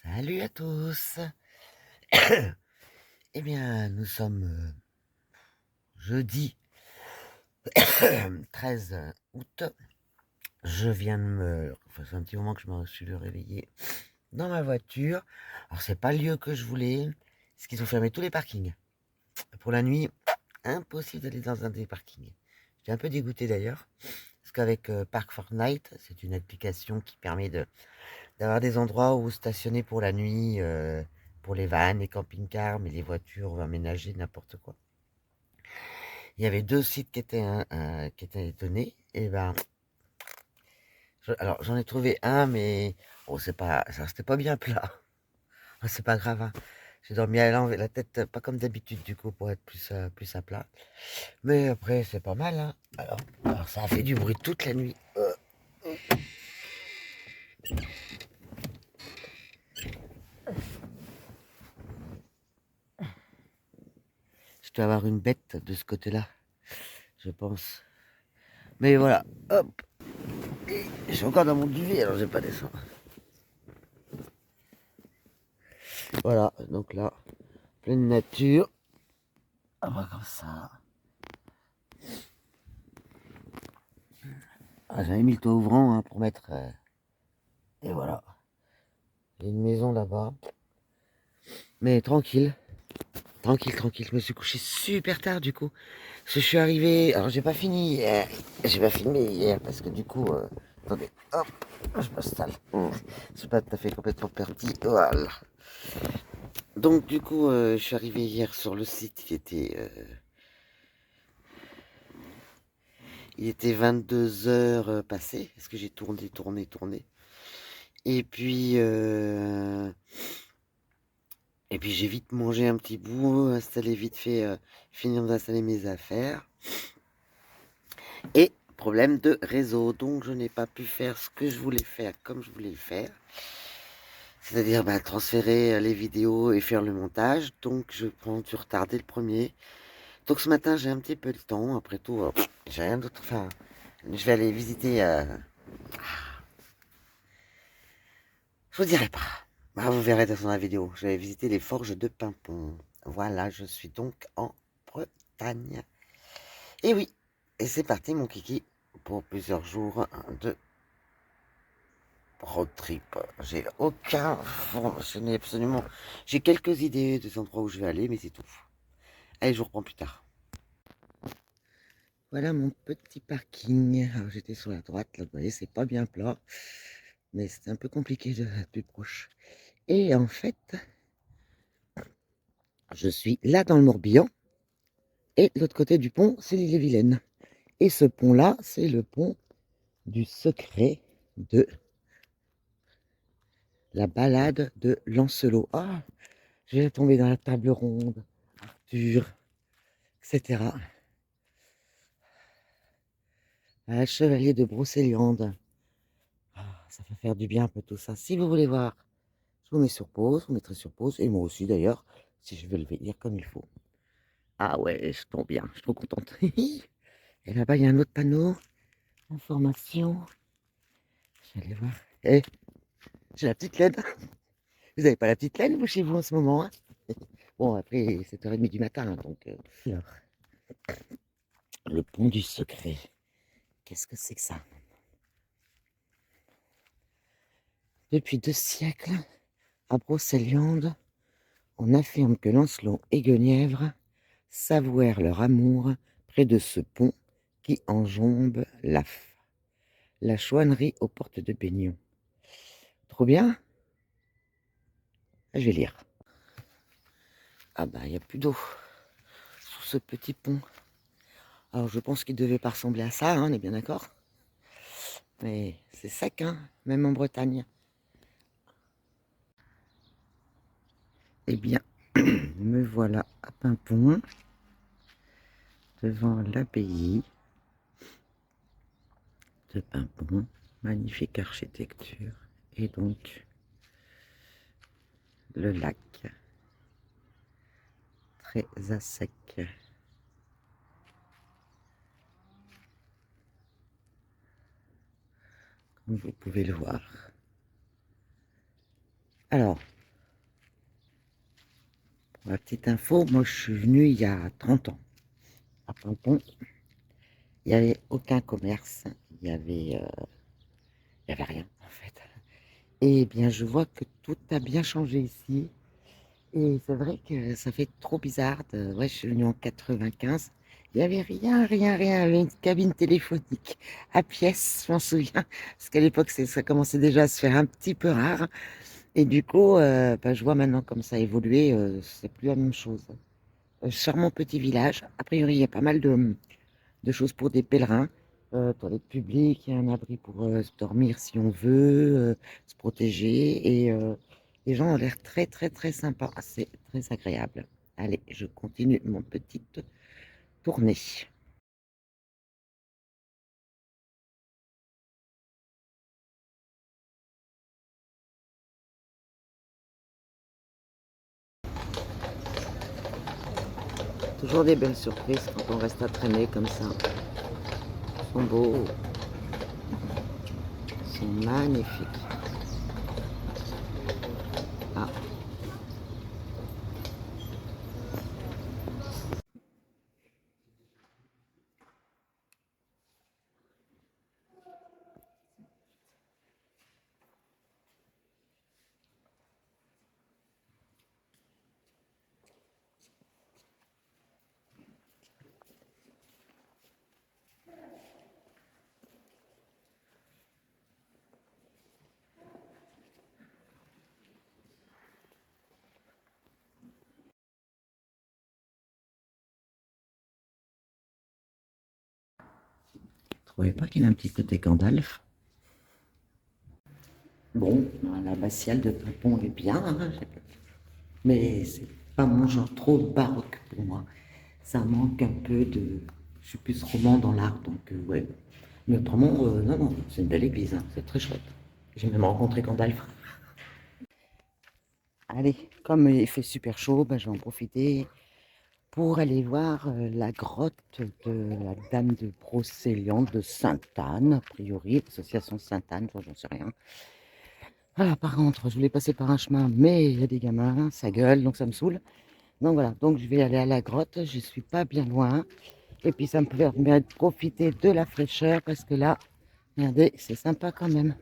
Salut à tous. Eh bien, nous sommes jeudi 13 août. Je viens de me... Enfin, c'est un petit moment que je me suis réveillé dans ma voiture. Alors, c'est pas le lieu que je voulais, parce qu'ils ont fermé tous les parkings. Pour la nuit, impossible d'aller dans un des parkings. J'étais un peu dégoûté d'ailleurs, parce qu'avec Park Fortnite, c'est une application qui permet d'avoir des endroits où stationner pour la nuit, pour les vannes, les camping-cars, mais les voitures aménagées, n'importe quoi. Il y avait 2 sites qui étaient donnés et ben, alors j'en ai trouvé un, mais bon, ça restait pas bien plat. Ah, c'est pas grave, hein. J'ai dormi à la tête, pas comme d'habitude du coup, pour être plus à plat. Mais après, c'est pas mal, hein. Alors ça a fait du bruit toute la nuit. Je dois avoir une bête de ce côté-là, je pense. Mais voilà, hop. Et je suis encore dans mon duvet, alors j'ai pas descendre. Voilà, donc là, pleine nature. Ah bah comme ça. Ah, j'avais mis le toit ouvrant, hein, pour mettre. Et voilà. Il y a une maison là-bas. Mais tranquille. Tranquille, tranquille. Je me suis couché super tard du coup. Parce que je suis arrivé. Alors j'ai pas fini hier. J'ai pas filmé hier parce que du coup. Attendez. Hop. Je m'installe. Je suis pas tout à fait complètement perdu. Voilà. Donc du coup, je suis arrivé hier sur le site. Il était 22 heures passées. Parce que j'ai tourné, tourné, tourné. Et puis. Et puis j'ai vite mangé un petit bout, installé vite fait, finir d'installer mes affaires. Et problème de réseau, donc je n'ai pas pu faire ce que je voulais faire comme je voulais le faire. C'est-à-dire transférer les vidéos et faire le montage. Donc je prends du retard dès le premier. Donc ce matin j'ai un petit peu le temps. Après tout, j'ai rien d'autre. Enfin, je vais aller visiter. Je vous dirai pas. Vous verrez dans la vidéo. Je vais visiter les forges de Pimpon. Voilà, je suis donc en Bretagne. Et oui, et c'est parti mon kiki pour plusieurs jours de road trip. J'ai aucun... Je n'ai absolument... J'ai quelques idées des endroits où je vais aller, mais c'est tout. Allez, je vous reprends plus tard. Voilà mon petit parking. Alors, j'étais sur la droite, là, vous voyez, c'est pas bien plat. Mais c'est un peu compliqué de être plus proche. Et en fait, je suis là dans le Morbihan. Et de l'autre côté du pont, c'est l'île-et-Vilaine. Et ce pont-là, c'est le pont du secret de la balade de Lancelot. Ah, je vais tomber dans la table ronde, Arthur, etc. Ah, chevalier de Brocéliande. Ah, ça fait faire du bien un peu tout ça. Si vous voulez voir, je vous mets sur pause, vous mettrez sur pause, et moi aussi d'ailleurs, si je veux le lire comme il faut. Ah ouais, je tombe bien, je suis trop contente. Et là-bas, il y a un autre panneau, information. Je vais aller voir. Eh, j'ai la petite laine. Vous n'avez pas la petite laine, vous, chez vous, en ce moment, hein? Bon, après, 7h30 du matin, hein, donc... Alors, le pont du secret. Qu'est-ce que c'est que ça? Depuis 2 siècles, à Brocéliande, on affirme que Lancelot et Guenièvre s'avouèrent leur amour près de ce pont qui enjambe la chouannerie aux portes de Baignon. Trop bien? Je vais lire. Ah bah, il n'y a plus d'eau sous ce petit pont. Alors, je pense qu'il devait pas ressembler à ça, hein, on est bien d'accord? Mais c'est sec, hein, même en Bretagne. Eh bien, me voilà à Pimpon, devant l'abbaye de Pimpon. Magnifique architecture. Et donc, le lac, très à sec. Comme vous pouvez le voir. Alors, Ma petite info, moi je suis venue il y a 30 ans à Paimpont. Il n'y avait aucun commerce, il y avait rien en fait. Et bien je vois que tout a bien changé ici. Et c'est vrai que ça fait trop bizarre. Ouais, je suis venue en 95. Il n'y avait rien, rien, rien. Il y avait une cabine téléphonique à pièce, je m'en souviens. Parce qu'à l'époque, ça commençait déjà à se faire un petit peu rare. Et du coup, bah, je vois maintenant comme ça a évolué, c'est plus la même chose. Charmant petit village. A priori, il y a pas mal de choses pour des pèlerins. Toilettes publiques, il y a un abri pour se dormir si on veut, se protéger. Et les gens ont l'air très, très, très sympas. C'est très agréable. Allez, je continue mon petite tournée. Toujours des belles surprises quand on reste à traîner comme ça. Ils sont beaux, ils sont magnifiques. Ah, vous trouvez pas qu'il a un petit côté Gandalf? Bon, l'abbatiale de Paimpont est bien, hein, mais c'est pas mon genre trop baroque pour moi. Ça manque un peu de. Je suis plus roman dans l'art, donc ouais. Mais autrement, non, non, c'est une belle église, hein, c'est très chouette. J'ai même rencontré Gandalf. Allez, comme il fait super chaud, ben, je vais en profiter pour aller voir la grotte de la Dame de Brocéliande de Sainte-Anne, a priori, l'association Sainte-Anne, j'en sais rien. Ah, par contre, je voulais passer par un chemin, mais il y a des gamins, ça gueule, donc ça me saoule. Donc voilà, donc je vais aller à la grotte, je suis pas bien loin. Et puis ça me permet de profiter de la fraîcheur parce que là, regardez, c'est sympa quand même.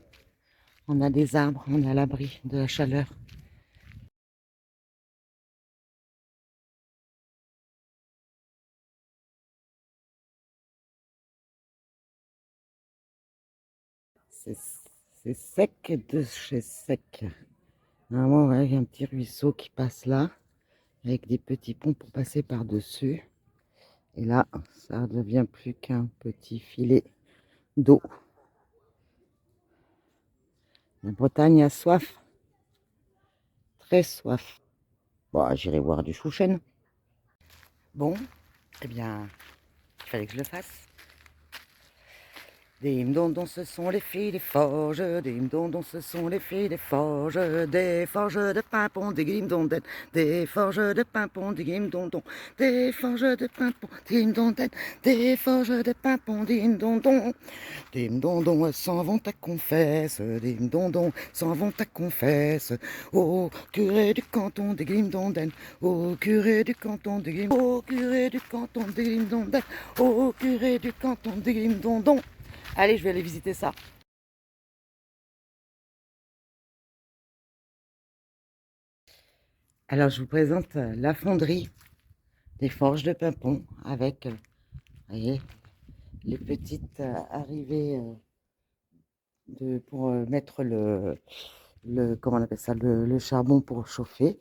On a des arbres, on est à l'abri de la chaleur. C'est c'est sec de chez sec. Normalement, ouais, il y a un petit ruisseau qui passe là, avec des petits ponts pour passer par-dessus. Et là, ça devient plus qu'un petit filet d'eau. La Bretagne a soif, très soif. Bon, j'irai voir du chouchen. Bon, eh bien, il fallait que je le fasse. Dim dondon, ce sont les filles des forges, dim dondon, ce sont les filles des forges de Pimpon, des dondon, des forges de Pimpon, dim dondon, des forges de Pimpon, dim dondon, des forges de Pimpon, dim dondon, s'en vont ta confesse, dim dondon, s'en vont ta confesse, au curé du canton des Grimdonden, au curé du canton des Grim, au curé du canton des Grimdonden, au curé du canton des Grimdondon. Allez, je vais aller visiter ça. Alors, je vous présente la fonderie des forges de Pimpon avec, voyez, les petites arrivées pour mettre comment on appelle ça, le charbon pour chauffer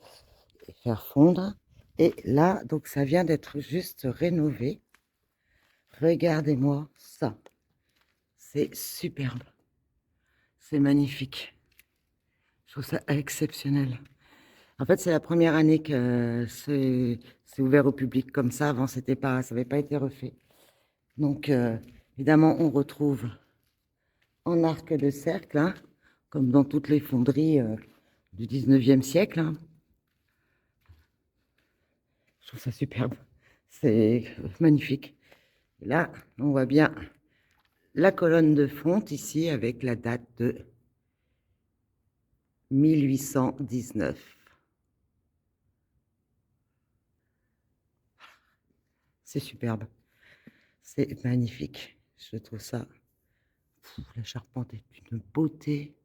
et faire fondre. Et là, donc, ça vient d'être juste rénové. Regardez-moi ça. C'est superbe. C'est magnifique. Je trouve ça exceptionnel. En fait, c'est la première année que c'est ouvert au public comme ça. Avant, c'était pas, ça n'avait pas été refait. Donc, évidemment, on retrouve en arc de cercle, hein, comme dans toutes les fonderies du 19e siècle. Hein. Je trouve ça superbe. C'est magnifique. Et là, on voit bien la colonne de fonte ici avec la date de 1819. c'est superbe. C'est magnifique. Je trouve ça... la charpente est une beauté.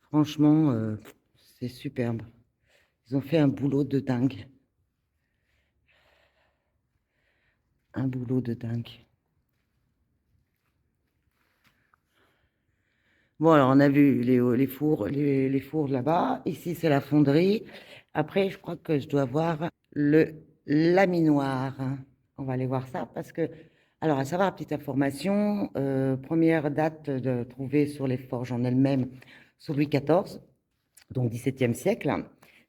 Franchement, c'est superbe. Ils ont fait un boulot de dingue. Un boulot de dingue. Bon, alors on a vu les fours, les fours là-bas. Ici, c'est la fonderie. Après, je crois que je dois voir le laminoir. On va aller voir ça parce que, alors, à savoir, petite information, première date de trouver sur les forges en elles-mêmes, sous Louis XIV, donc XVIIe siècle.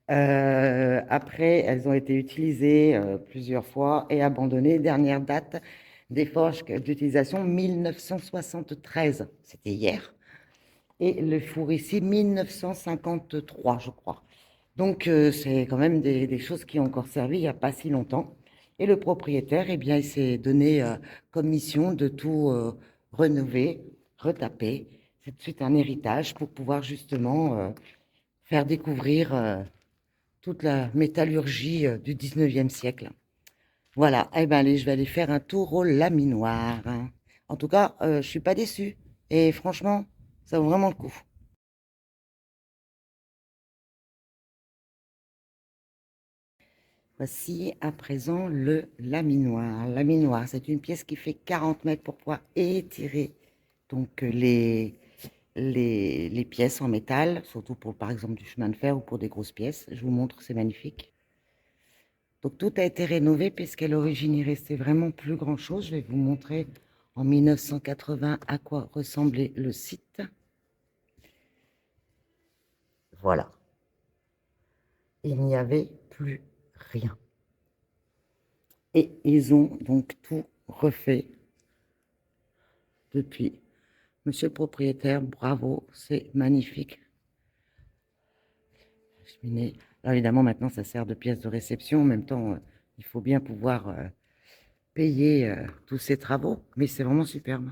Après, elles ont été utilisées plusieurs fois et abandonnées. Dernière date des forges d'utilisation, 1973. C'était hier. Et le four ici, 1953, je crois. Donc, c'est quand même des choses qui ont encore servi il n'y a pas si longtemps. Et le propriétaire, eh bien, il s'est donné comme mission de tout rénover, retaper. C'est tout de suite un héritage pour pouvoir justement faire découvrir toute la métallurgie du 19e siècle. Voilà, eh ben, allez, je vais aller faire un tour au laminoir. En tout cas, je ne suis pas déçue. Et franchement, ça vaut vraiment le coup. Voici à présent le laminoir. Laminoir, c'est une pièce qui fait 40 mètres pour pouvoir étirer donc les pièces en métal, surtout pour par exemple du chemin de fer ou pour des grosses pièces. Je vous montre, c'est magnifique. Donc tout a été rénové puisqu'à l'origine il restait vraiment plus grand chose. Je vais vous montrer en 1980 à quoi ressemblait le site. Voilà. Il n'y avait plus rien. Et ils ont donc tout refait depuis. Monsieur le propriétaire, bravo, c'est magnifique. Cheminée. Alors évidemment, maintenant, ça sert de pièce de réception. En même temps, il faut bien pouvoir payer tous ces travaux. Mais c'est vraiment superbe.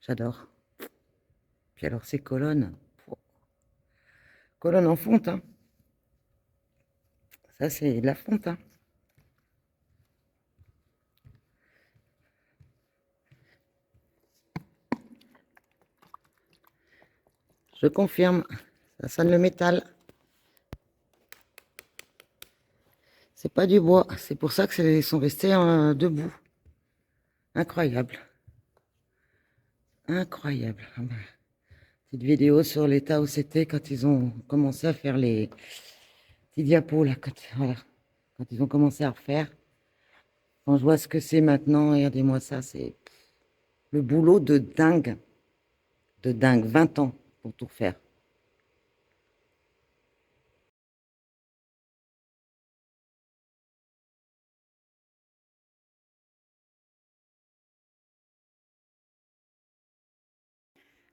J'adore. Puis alors, ces colonnes. Colonnes en fonte, hein. Ça, c'est de la fonte, hein. Je confirme. Ça sonne le métal. C'est pas du bois. C'est pour ça qu'ils sont restés debout. Incroyable. Incroyable. Ah ben, petite vidéo sur l'état où c'était quand ils ont commencé à faire les petits diapos, là. Voilà. Quand ils ont commencé à refaire. Quand je vois ce que c'est maintenant, regardez-moi ça, c'est le boulot de dingue. De dingue. 20 ans pour tout refaire.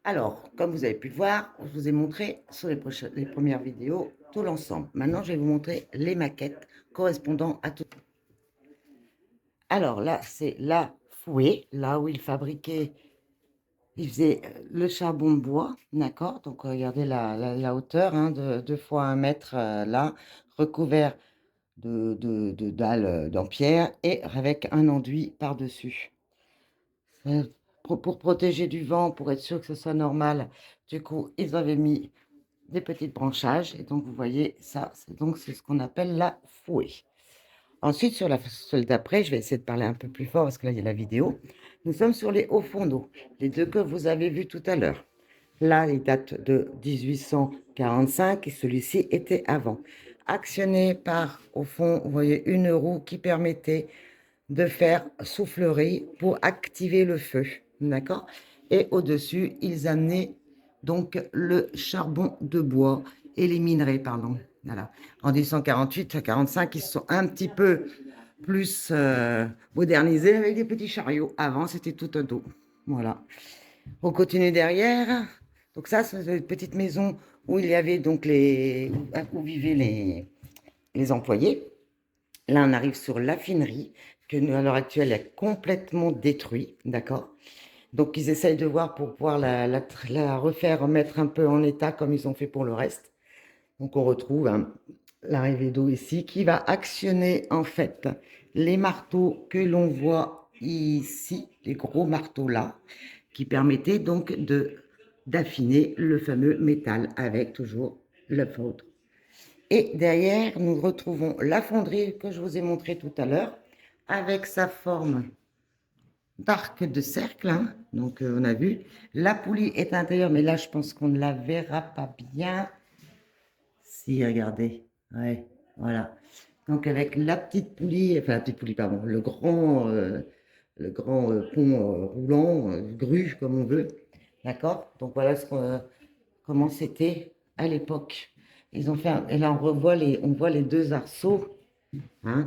Alors, comme vous avez pu le voir, je vous ai montré sur les premières vidéos tout l'ensemble. Maintenant, je vais vous montrer les maquettes correspondant à tout. Alors là, c'est la fouée, là où il fabriquait, il faisait le charbon de bois, d'accord? Donc, regardez la hauteur, hein, de 2 fois 1 mètre, là, recouvert de dalles en pierre et avec un enduit par-dessus. Pour protéger du vent, pour être sûr que ce soit normal, du coup, ils avaient mis des petites branchages. Et donc, vous voyez, ça, c'est ce qu'on appelle la fouée. Ensuite, sur la seule d'après, je vais essayer de parler un peu plus fort parce que là, il y a la vidéo. Nous sommes sur les hauts fondeaux, les deux que vous avez vus tout à l'heure. Là, il date de 1845 et celui-ci était avant. Actionné par, au fond, vous voyez, une roue qui permettait de faire soufflerie pour activer le feu. D'accord? Et au-dessus, ils amenaient donc le charbon de bois et les minerais, pardon. Voilà. En 1848 à 45, ils se sont un petit peu plus modernisés avec des petits chariots. Avant, c'était tout un dos. Voilà. On continue derrière. Donc ça, c'est une petite maison où il y avait donc où vivaient les employés. Là, on arrive sur l'affinerie, que à l'heure actuelle est complètement détruite, d'accord? Donc, ils essayent de voir pour pouvoir la refaire, remettre un peu en état comme ils ont fait pour le reste. Donc, on retrouve l'arrivée d'eau ici qui va actionner en fait les marteaux que l'on voit ici, les gros marteaux là, qui permettaient donc d'affiner le fameux métal avec toujours le feutre. Et derrière, nous retrouvons la fonderie que je vous ai montré tout à l'heure avec sa forme d'arc de cercle, hein. Donc on a vu, la poulie est à l'intérieur, mais là je pense qu'on ne la verra pas bien. Si, regardez, ouais, voilà. Donc avec la petite poulie, enfin la petite poulie, pardon, le grand pont roulant, grue comme on veut, d'accord. Donc voilà comment c'était à l'époque. Ils ont fait, et là on voit les deux arceaux, hein,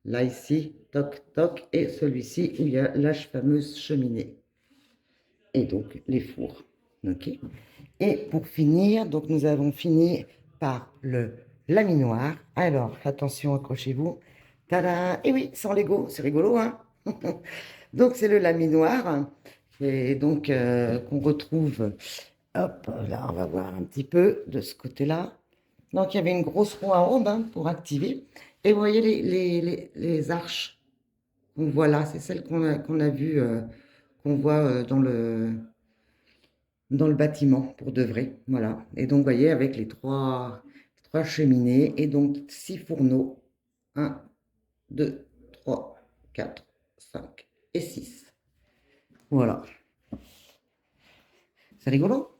là ici, toc toc, et celui-ci où il y a la fameuse cheminée et donc les fours. Ok. Et pour finir, donc nous avons fini par le laminoir. Alors, attention, accrochez-vous. Tada! Et oui, sans Lego, c'est rigolo, hein? Donc, c'est le laminoir. Et donc, qu'on retrouve. Hop, là, on va voir un petit peu de ce côté-là. Donc, il y avait une grosse roue à onde, hein, pour activer. Et vous voyez les arches qu'on voit là, c'est celles qu'on a vues, qu'on voit dans le bâtiment pour de vrai. Voilà. Et donc, vous voyez, avec les trois cheminées et donc 6 fourneaux. Un, 2, 3, 4, 5 et 6. Voilà. C'est rigolo.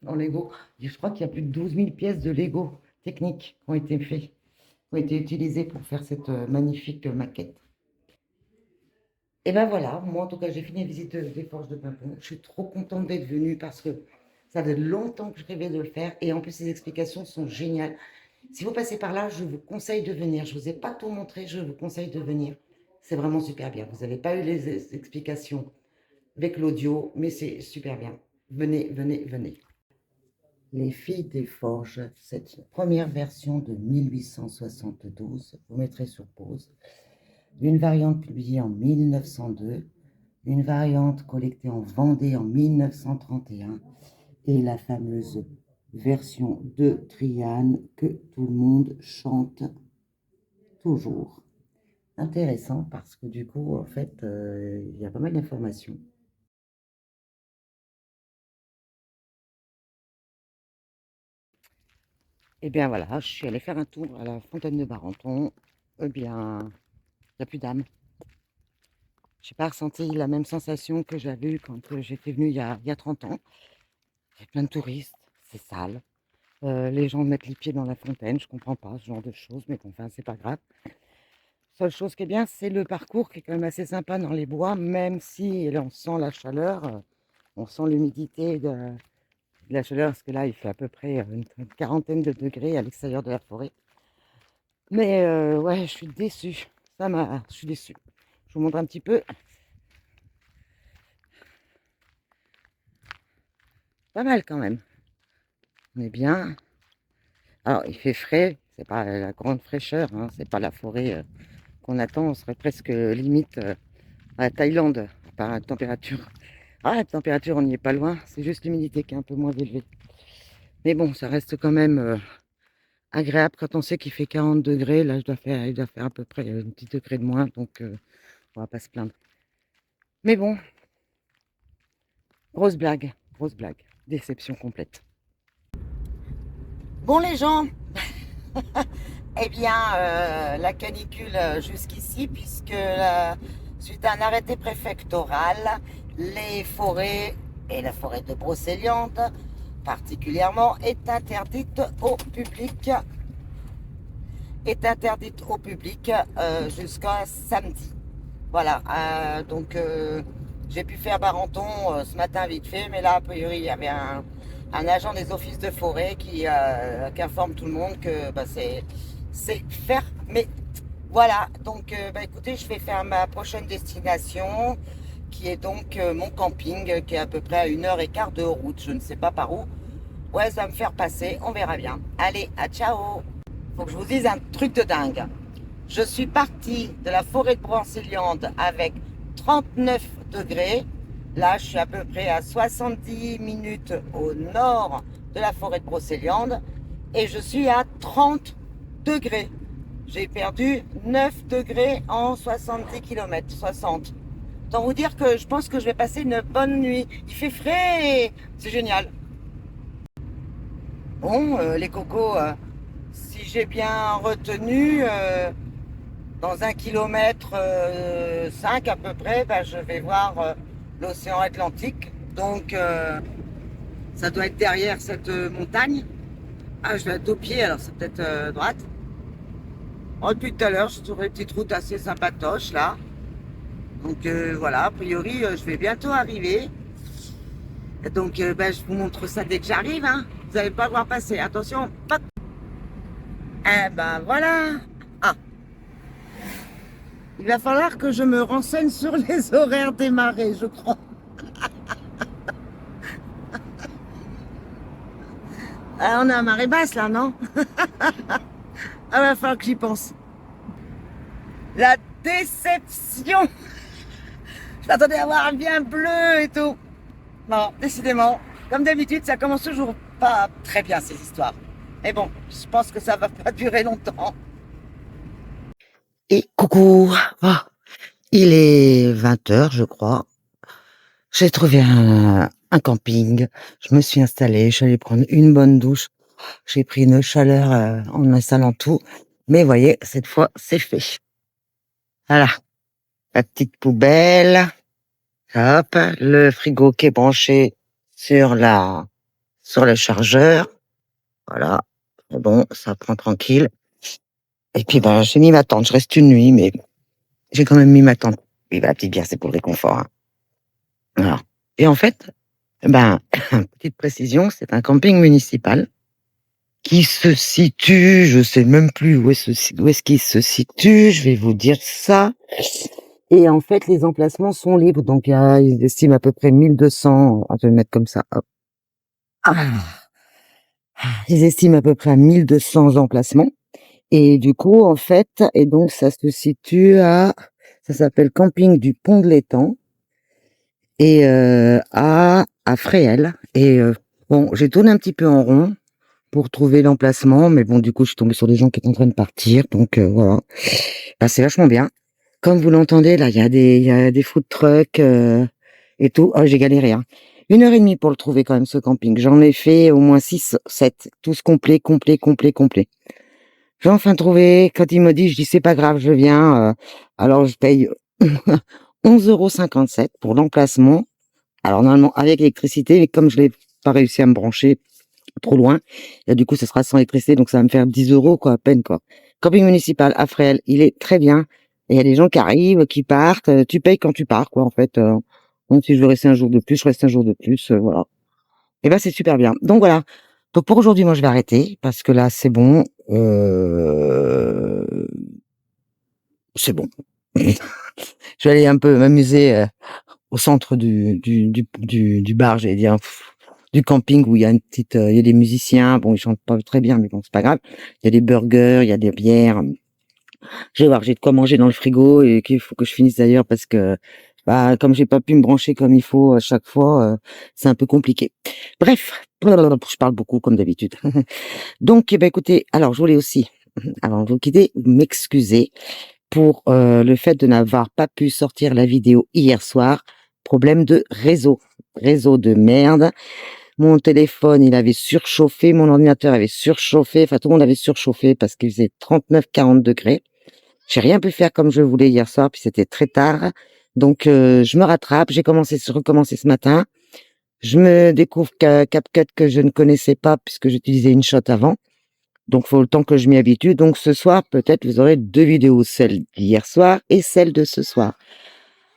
En Lego. Je crois qu'il y a plus de 12 000 pièces de Lego techniques qui ont été faites, qui ont été utilisées pour faire cette magnifique maquette. Et ben voilà, moi en tout cas j'ai fini la visite des Forges de Pimpon. Je suis trop contente d'être venue parce que ça fait longtemps que je rêvais de le faire et en plus ces explications sont géniales. Si vous passez par là, je vous conseille de venir. Je ne vous ai pas tout montré, je vous conseille de venir. C'est vraiment super bien. Vous n'avez pas eu les explications avec l'audio, mais c'est super bien. Venez, venez, venez. Les filles des Forges, cette première version de 1872, vous mettrez sur pause. Une variante publiée en 1902, une variante collectée en Vendée en 1931 et la fameuse version de Triane que tout le monde chante toujours. Intéressant parce que du coup, en fait, il y a pas mal d'informations. Et bien voilà, je suis allée faire un tour à la fontaine de Barenton. Eh bien, il n'y a plus d'âme. Je n'ai pas ressenti la même sensation que j'avais eue quand j'étais venue il y a 30 ans. Il y a plein de touristes, c'est sale. Les gens mettent les pieds dans la fontaine, je comprends pas ce genre de choses, mais bon, enfin, c'est pas grave. Seule chose qui est bien, c'est le parcours qui est quand même assez sympa dans les bois, même si là, on sent la chaleur, on sent l'humidité de la chaleur, parce que là, il fait à peu près une quarantaine de degrés à l'extérieur de la forêt. Mais ouais, je suis déçue. Je suis déçue. Je vous montre un petit peu. Pas mal quand même. On est bien. Alors, il fait frais, c'est pas la grande fraîcheur, hein, c'est pas la forêt qu'on attend. On serait presque limite à la Thaïlande par la température. Ah, la température, on n'y est pas loin. C'est juste l'humidité qui est un peu moins élevée. Mais bon, ça reste quand même agréable quand on sait qu'il fait 40 degrés. Là, il doit faire à peu près un petit degré de moins, donc on va pas se plaindre. Mais bon, grosse blague, déception complète. Bon les gens, eh bien la canicule jusqu'ici, puisque suite à un arrêté préfectoral, les forêts et la forêt de Brocéliande particulièrement est interdite au public jusqu'à samedi. Voilà, donc j'ai pu faire Barenton ce matin vite fait, mais là a priori il y avait un agent des offices de forêt qui informe tout le monde que bah, c'est fermé. Voilà, donc écoutez, je vais faire ma prochaine destination qui est donc mon camping qui est à peu près à 1h15 de route, je ne sais pas par où. Ouais, ça va me faire passer, on verra bien. Allez, à ciao. Faut que je vous dise un truc de dingue. Je suis partie de la forêt de Brocéliande avec 39 degrés Là, je suis à peu près à 70 minutes au nord de la forêt de Brocéliande et je suis à 30 degrés. J'ai perdu 9 degrés en 70 km, 60. Autant vous dire que je pense que je vais passer une bonne nuit. Il fait frais et c'est génial. Bon, les cocos, si j'ai bien retenu, dans 1 kilomètre 5 à peu près, bah, je vais voir l'océan Atlantique. Donc, ça doit être derrière cette montagne. Ah, je vais être au pied, alors c'est peut-être droite. Oh, depuis tout à l'heure, je trouve une petite route assez sympatoche là. Donc voilà, a priori, je vais bientôt arriver. Donc, ben, je vous montre ça dès que j'arrive. Hein. Vous n'allez pas voir passer. Attention. Hop. Eh ben voilà. Ah, il va falloir que je me renseigne sur les horaires des marées, je crois. Ah, on est à marée basse là, non? Ah, il va falloir que j'y pense. La déception. Je m'attendais à voir un bien bleu et tout. Non, décidément, comme d'habitude, ça commence toujours pas très bien ces histoires. Mais bon, je pense que ça va pas durer longtemps. Et coucou, ah, il est 20 h, je crois. J'ai trouvé un camping. Je me suis installée, je suis allée prendre une bonne douche. J'ai pris une chaleur en installant tout. Mais voyez, cette fois, c'est fait. Voilà, la petite poubelle. Hop, le frigo qui est branché sur sur le chargeur. Voilà. Bon, ça prend tranquille. Et puis, ben, j'ai mis ma tente. Je reste une nuit, mais j'ai quand même mis ma tente. Oui, bah, la petite bière, c'est pour le réconfort. Hein. Voilà. Et en fait, ben, petite précision, c'est un camping municipal qui se situe, je sais même plus où est-ce qu'il se situe, je vais vous dire ça. Et en fait, les emplacements sont libres, donc ils estiment à peu près 1200, on va le mettre comme ça, hop. Ah, ils estiment à peu près à 1200 emplacements. Et du coup, en fait, et donc ça se situe ça s'appelle Camping du Pont de l'Étang et à Fréhel. Et bon, j'ai tourné un petit peu en rond pour trouver l'emplacement, mais bon, du coup, je suis tombée sur des gens qui étaient en train de partir, donc voilà. Bah, c'est vachement bien. Comme vous l'entendez, là, il y a des food trucks et tout. Oh, j'ai galéré, hein. 1 h 30 pour le trouver quand même, ce camping. J'en ai fait au moins 6, 7, tous complets, complets, complets, complets. J'ai enfin trouvé, quand il me dit, je dis, c'est pas grave, je viens. Alors, je paye 11,57 € pour l'emplacement. Alors, normalement, avec l'électricité, mais comme je l'ai pas réussi à me brancher trop loin, et du coup, ce sera sans électricité, donc ça va me faire 10 €, quoi, à peine, quoi. Camping municipal à Fréhel, il est très bien. Et il y a des gens qui arrivent, qui partent, tu payes quand tu pars, quoi, en fait. Donc, si je veux rester un jour de plus, je reste un jour de plus, voilà. Et ben, c'est super bien. Donc, voilà. Donc, pour aujourd'hui, moi, je vais arrêter, parce que là, c'est bon. C'est bon. Je vais aller un peu m'amuser au centre du bar, j'allais dire, du camping où il y a il y a des musiciens. Bon, ils chantent pas très bien, mais bon, c'est pas grave. Il y a des burgers, il y a des bières. Je vais voir, j'ai de quoi manger dans le frigo et qu'il faut que je finisse d'ailleurs parce que, bah, comme j'ai pas pu me brancher comme il faut à chaque fois, c'est un peu compliqué. Bref, je parle beaucoup comme d'habitude. Donc, eh ben, écoutez, alors je voulais aussi, avant de vous quitter, m'excuser pour le fait de n'avoir pas pu sortir la vidéo hier soir. Problème de réseau de merde. Mon téléphone, il avait surchauffé, mon ordinateur avait surchauffé, enfin tout le monde avait surchauffé parce qu'il faisait 39-40 degrés. J'ai rien pu faire comme je voulais hier soir, puis c'était très tard. Donc je me rattrape, recommencé ce matin. Je me découvre CapCut que je ne connaissais pas puisque j'utilisais InShot avant. Donc, faut le temps que je m'y habitue. Donc, ce soir, peut-être, vous aurez 2 vidéos, celle d'hier soir et celle de ce soir.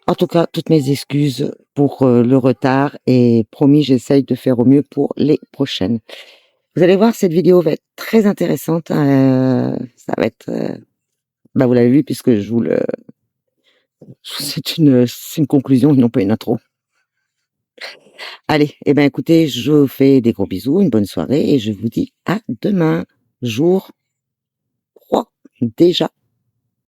En tout cas, toutes mes excuses pour le retard et promis, j'essaye de faire au mieux pour les prochaines. Vous allez voir, cette vidéo va être très intéressante. Ça va être, bah, vous l'avez vu puisque je vous le, c'est une conclusion, non pas une intro. Allez, eh ben, écoutez, je vous fais des gros bisous, une bonne soirée et je vous dis à demain, jour 3 déjà.